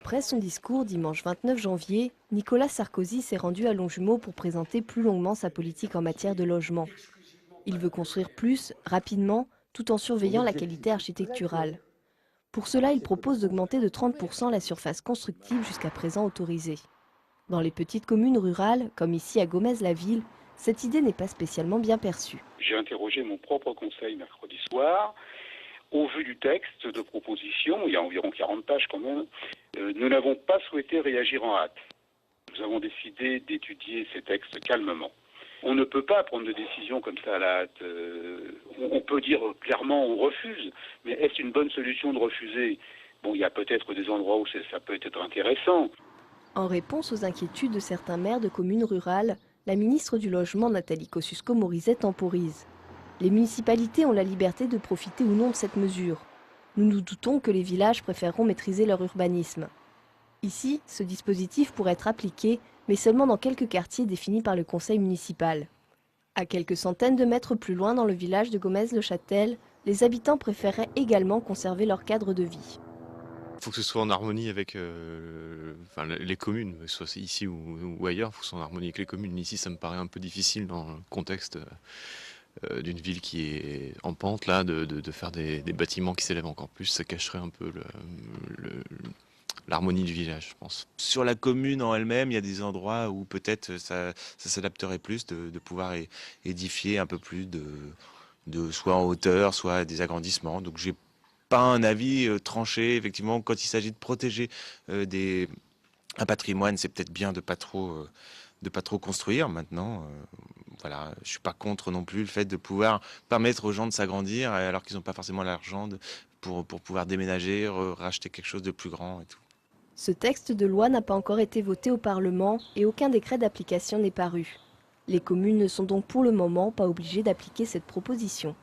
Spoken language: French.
Après son discours dimanche 29 janvier, Nicolas Sarkozy s'est rendu à Longjumeau pour présenter plus longuement sa politique en matière de logement. Il veut construire plus, rapidement, tout en surveillant la qualité architecturale. Pour cela, il propose d'augmenter de 30% la surface constructive jusqu'à présent autorisée. Dans les petites communes rurales, comme ici à Gomez-la-Ville, cette idée n'est pas spécialement bien perçue. J'ai interrogé mon propre conseil mercredi soir. Au vu du texte de proposition, il y a environ 40 pages quand même, nous n'avons pas souhaité réagir en hâte. Nous avons décidé d'étudier ces textes calmement. On ne peut pas prendre de décision comme ça à la hâte. On peut dire clairement on refuse, mais est-ce une bonne solution de refuser? Bon, il y a peut-être des endroits où ça peut être intéressant. En réponse aux inquiétudes de certains maires de communes rurales, la ministre du Logement, Nathalie Kosciusko-Morizet, temporise. Les municipalités ont la liberté de profiter ou non de cette mesure. Nous nous doutons que les villages préféreront maîtriser leur urbanisme. Ici, ce dispositif pourrait être appliqué, mais seulement dans quelques quartiers définis par le conseil municipal. À quelques centaines de mètres plus loin, dans le village de Gomez-le-Châtel, les habitants préféreraient également conserver leur cadre de vie. Il faut que ce soit en harmonie avec les communes, que ce soit ici ou ailleurs, il faut que ce soit en harmonie avec les communes. Ici, ça me paraît un peu difficile dans le contexte d'une ville qui est en pente, là, de faire des bâtiments qui s'élèvent encore plus. Ça cacherait un peu l'harmonie du village, je pense. Sur la commune en elle-même, il y a des endroits où peut-être ça s'adapterait plus de pouvoir édifier un peu plus de soit en hauteur, soit des agrandissements. Donc j'ai pas un avis tranché. Effectivement, quand il s'agit de protéger un patrimoine, c'est peut-être bien de pas trop construire. Maintenant, voilà, je suis pas contre non plus le fait de pouvoir permettre aux gens de s'agrandir alors qu'ils n'ont pas forcément l'argent pour pouvoir déménager, racheter quelque chose de plus grand et tout. Ce texte de loi n'a pas encore été voté au Parlement et aucun décret d'application n'est paru. Les communes ne sont donc pour le moment pas obligées d'appliquer cette proposition.